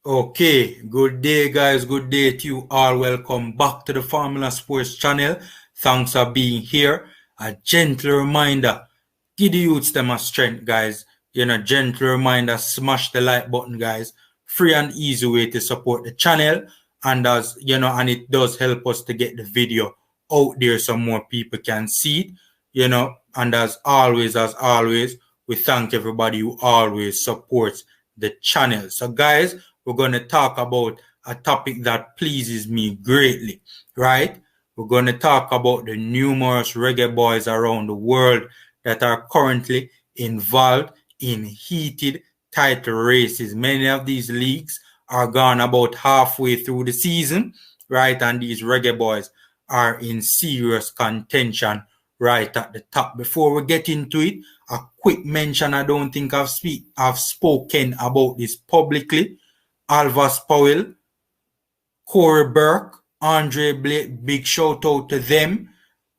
Okay, good day guys, good day to you all. Welcome back to the Formula Sports channel. Thanks for being here. A gentle reminder, give the youths them a strength guys. Gentle reminder, smash the like button guys. Free and easy way to support the channel. And and it does help us to get the video out there so more people can see it. And as always, we thank everybody who always supports the channel. So guys, we're going to talk about a topic that pleases me greatly, right? We're going to talk about the numerous reggae boys around the world that are currently involved in heated title races. Many of these leagues are gone about halfway through the season, right? And these reggae boys are in serious contention right at the top. Before we get into it, a quick mention, I don't think I've spoken about this publicly. Alvas Powell, Corey Burke, Andre Blake, big shout out to them,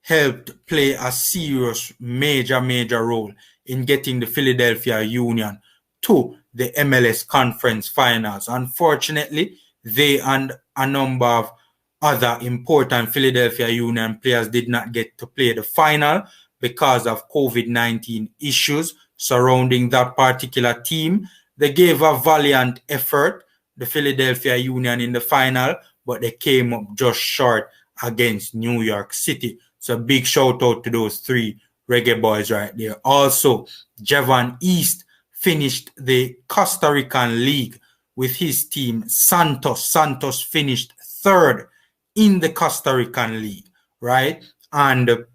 helped play a serious major role in getting the Philadelphia Union to the MLS Conference Finals. Unfortunately, they and a number of other important Philadelphia Union players did not get to play the final because of COVID-19 issues surrounding that particular team. They gave a valiant effort, the Philadelphia Union, in the final, but they came up just short against New York City. So big shout out to those three reggae boys right there. Also, Javon East finished the Costa Rican League with his team Santos. Santos finished third in the Costa Rican League, right? And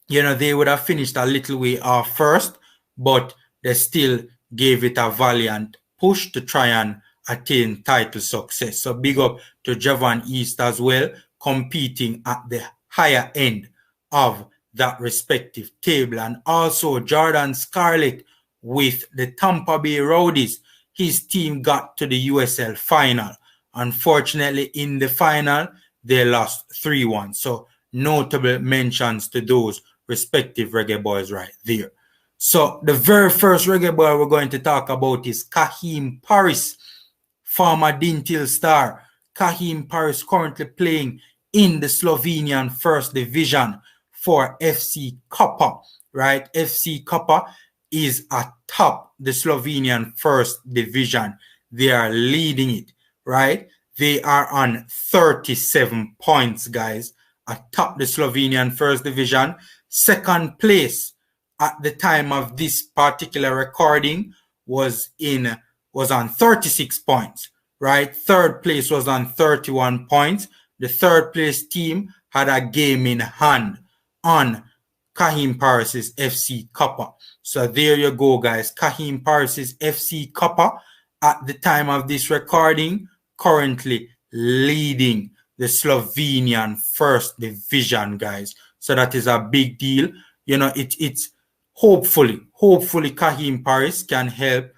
they would have finished a little way off first, but they still gave it a valiant push to try and attain title success. So big up to Javon East as well, competing at the higher end of that respective table. And also Jordan Scarlett with the Tampa Bay Rowdies. His team got to the USL final. Unfortunately, in the final, they lost 3-1. So notable mentions to those respective reggae boys right there. So the very first reggae boy we're going to talk about is Kahim Paris, former Dintil star. Kahim Paris currently playing in the Slovenian First Division for FC Koper, right? FC Koper is atop the Slovenian First Division. They are leading it, right? They are on 37 points, guys, atop the Slovenian First Division. Second place at the time of this particular recording was on 36 points, right? Third place was on 31 points. The third place team had a game in hand on Kahim Paris's FC Koper. So there you go, guys. Kahim Paris's FC Koper at the time of this recording currently leading the Slovenian First Division, guys. So that is a big deal. It's hopefully Kahim Paris can help,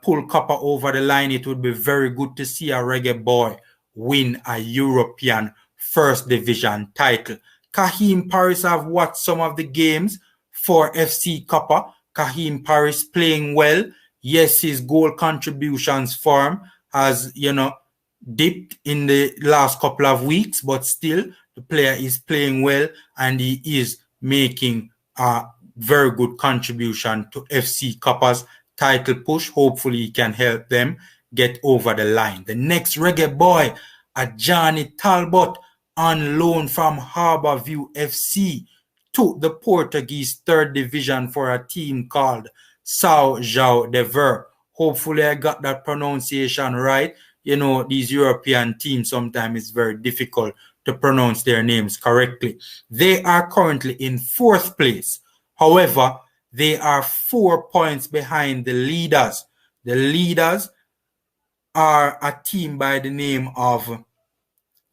pull Koper over the line. It would be very good to see a reggae boy win a European First Division title. Kahim Paris have watched some of the games for FC Koper. Kahim Paris playing well. Yes, his goal contributions form has, dipped in the last couple of weeks, but still the player is playing well and he is making a very good contribution to FC Koper's title push. Hopefully he can help them get over the line. The next reggae boy, Johnny Talbot, on loan from Harbourview FC to the Portuguese Third Division for a team called São João de Ver. Hopefully I got that pronunciation right. These European teams, sometimes it's very difficult to pronounce their names correctly. They are currently in fourth place. However, they are 4 points behind the leaders. The leaders are a team by the name of,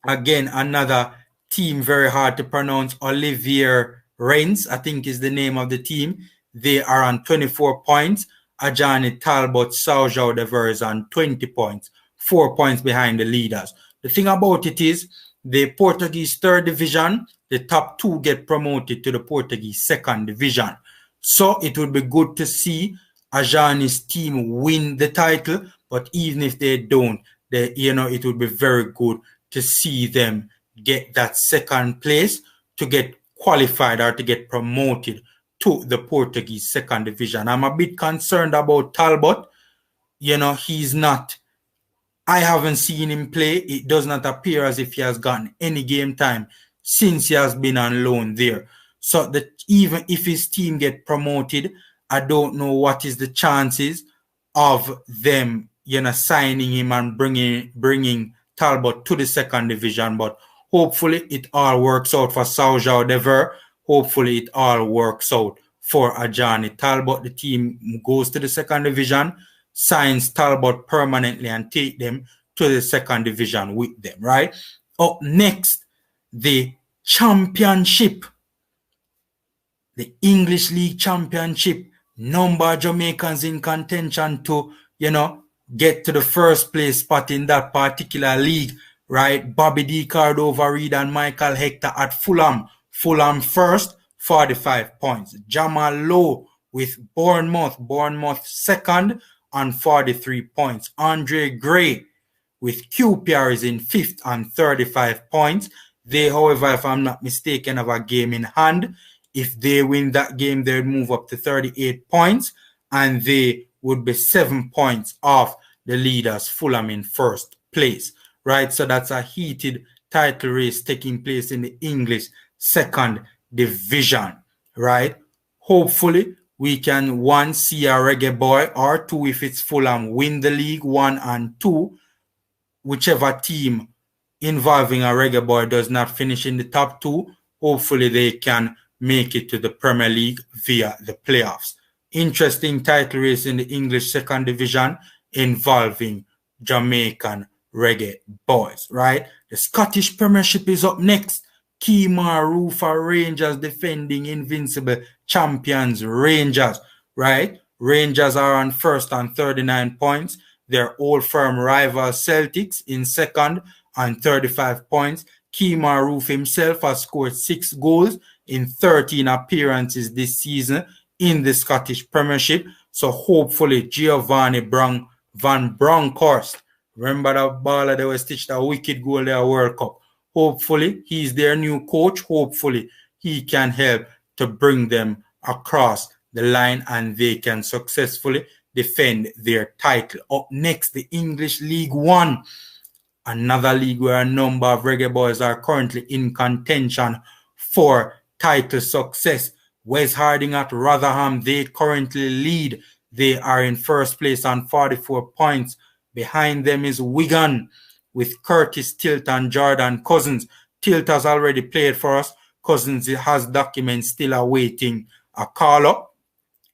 again, another team very hard to pronounce, Olivier Rennes, I think is the name of the team. They are on 24 points. Ajani Talbot São João de Ver is on 20 points. 4 points behind the leaders. The thing about it is, the Portuguese Third Division, the top two get promoted to the Portuguese Second Division. So it would be good to see Ajani's team win the title, But even if they don't, it would be very good to see them get that second place to get qualified or to get promoted to the Portuguese second division. I'm a bit concerned about Talbot. He's not. I haven't seen him play. It does not appear as if he has gotten any game time since he has been on loan there. So that even if his team get promoted, I don't know what is the chances of them, signing him and bringing Talbot to the second division. But hopefully it all works out for Saujao Dever. Hopefully it all works out for Ajani Talbot. The team goes to the second division, signs Talbot permanently and take them to the second division with them, right? Up next, the championship, the English League Championship. Number of Jamaicans in contention to, get to the first place spot in that particular league, right? Bobby D. Cardova Reed and Michael Hector at Fulham. Fulham first, 45 points. Jamal Lowe with Bournemouth second on 43 points. Andre Gray with QPR is in fifth on 35 points. They, however, if I'm not mistaken, have a game in hand. If they win that game, they would move up to 38 points, and they would be 7 points off the leaders, Fulham, in first place, right? So that's a heated title race taking place in the English second division, right? Hopefully, we can, one, see a Reggae Boy, or two, if it's Fulham, win the league, 1 and 2. Whichever team involving a Reggae Boy does not finish in the top 2, hopefully they can make it to the Premier League via the playoffs. Interesting title race in the English second division involving Jamaican Reggae Boyz, right? The Scottish Premiership is up next. Kemar Rufa Rangers defending invincible champions Rangers, right? Rangers are on first on 39 points. Their old firm rival Celtics in second on 35 points. Kemar Roof himself has scored 6 goals in 13 appearances this season in the Scottish Premiership. So hopefully Giovanni Van Bronckhorst, remember that baller that was stitched a wicked goal there at World Cup. Hopefully he's their new coach. Hopefully he can help to bring them across the line and they can successfully defend their title. Up next, the English League One. Another league where a number of Reggae Boys are currently in contention for title success. Wes Harding at Rotherham, they currently lead. They are in first place on 44 points. Behind them is Wigan with Curtis Tilt and Jordan Cousins. Tilt has already played for us. Cousins has documents still awaiting a call-up.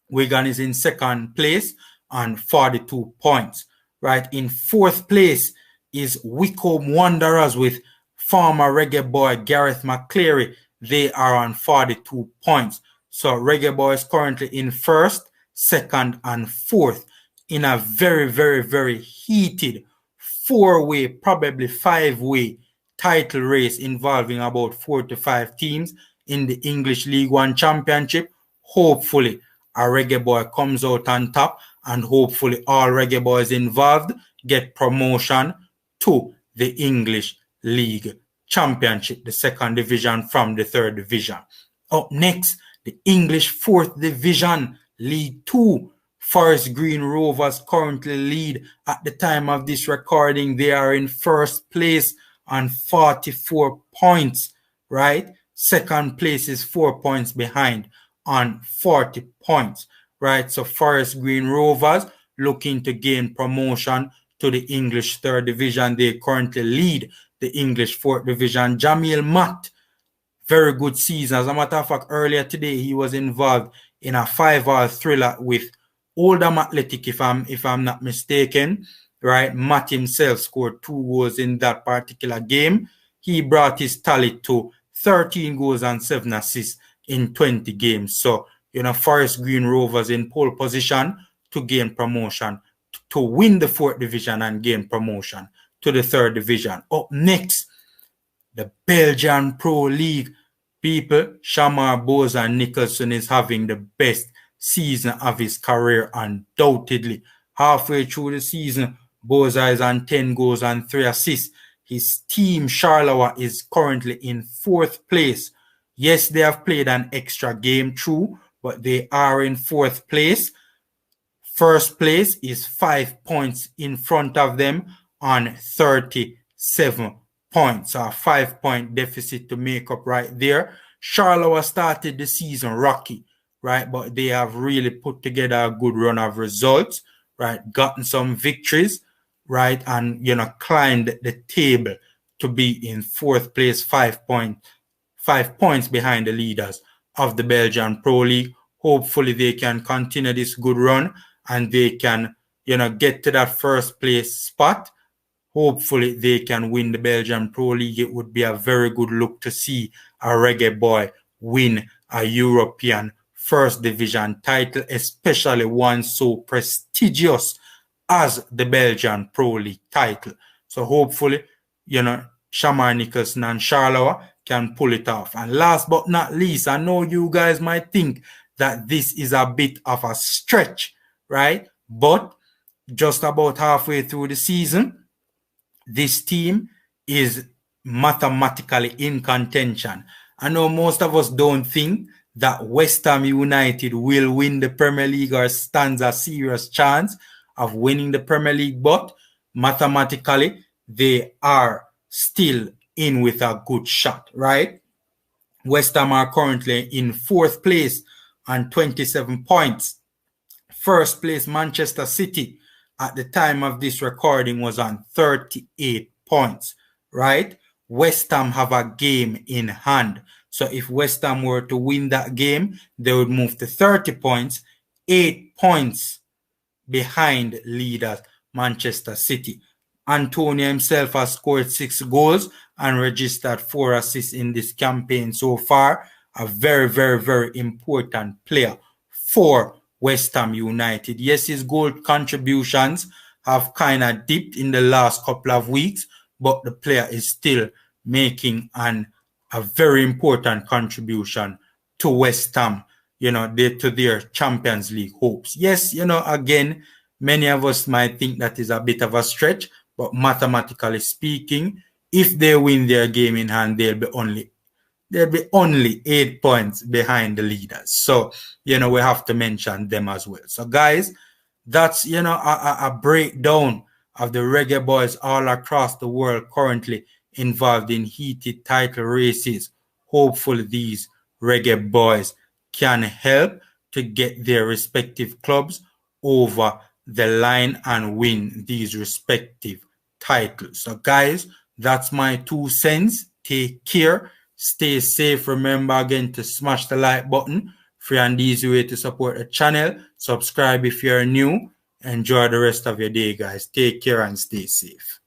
Wigan is in second place on 42 points. Right, in fourth place is Wycombe Wanderers with former Reggae Boy Gareth McCleary. They are on 42 points. So Reggae Boy is currently in first, second, and fourth in a very, very, very heated 4-way, probably 5-way title race involving about 4 to 5 teams in the English League One Championship. Hopefully, a Reggae Boy comes out on top, and hopefully all Reggae Boys involved get promotion to the English League Championship, the second division from the third division. Up next, the English fourth division, League 2. Forest Green Rovers currently lead at the time of this recording. They are in first place on 44 points, right? Second place is 4 points behind on 40 points, right? So Forest Green Rovers looking to gain promotion to the English third division. They currently lead the English fourth division. Jamil Matt, very good season. As a matter of fact, earlier today, he was involved in a 5-hour thriller with Oldham Athletic, if I'm not mistaken, right? Matt himself scored 2 goals in that particular game. He brought his tally to 13 goals and 7 assists in 20 games. So, Forest Green Rovers in pole position to gain promotion, to win the fourth division and gain promotion to the third division. Up next, the Belgian Pro League. People, Shamar Boza Nicholson is having the best season of his career, undoubtedly. Halfway through the season, Boyz is on 10 goals and 3 assists. His team, Charleroi, is currently in 4th place. Yes, they have played an extra game through, but they are in 4th place. First place is 5 points in front of them on 37 points. A 5-point deficit to make up right there. Charleroi started the season rocky, right? But they have really put together a good run of results, right? Gotten some victories, right? And, climbed the table to be in 4th place, 5 points behind the leaders of the Belgian Pro League. Hopefully they can continue this good run and they can, get to that 1st place spot. Hopefully they can win the Belgian Pro League. It would be a very good look to see a Reggae Boy win a European 1st Division title, especially one so prestigious as the Belgian Pro League title. So hopefully, Shamar Nicholson and Charleroi can pull it off. And last but not least, I know you guys might think that this is a bit of a stretch, right? But just about halfway through the season, this team is mathematically in contention. I know most of us don't think that West Ham United will win the Premier League or stands a serious chance of winning the Premier League, but mathematically, they are still in with a good shot, right? West Ham are currently in 4th place on 27 points. 1st place, Manchester City, at the time of this recording was on 38 points, right? West Ham have a game in hand. So if West Ham were to win that game, they would move to 30 points, 8 points behind leaders Manchester City. Antonio himself has scored 6 goals and registered 4 assists in this campaign so far. A very, very, very important player for West Ham United. Yes, his goal contributions have kind of dipped in the last couple of weeks, but the player is still making a very important contribution to West Ham, to their Champions League hopes. Yes, again, many of us might think that is a bit of a stretch, but mathematically speaking, if they win their game in hand, they'll be only 8 points behind the leaders. So, we have to mention them as well. So, guys, that's, a breakdown of the Reggae Boys all across the world currently involved in heated title races. Hopefully, these Reggae Boys can help to get their respective clubs over the line and win these respective titles. So, guys, that's my 2 cents. Take care. Stay safe. Remember again to smash the like button. Free and easy way to support the channel. Subscribe if you're new. Enjoy the rest of your day, guys. Take care and stay safe.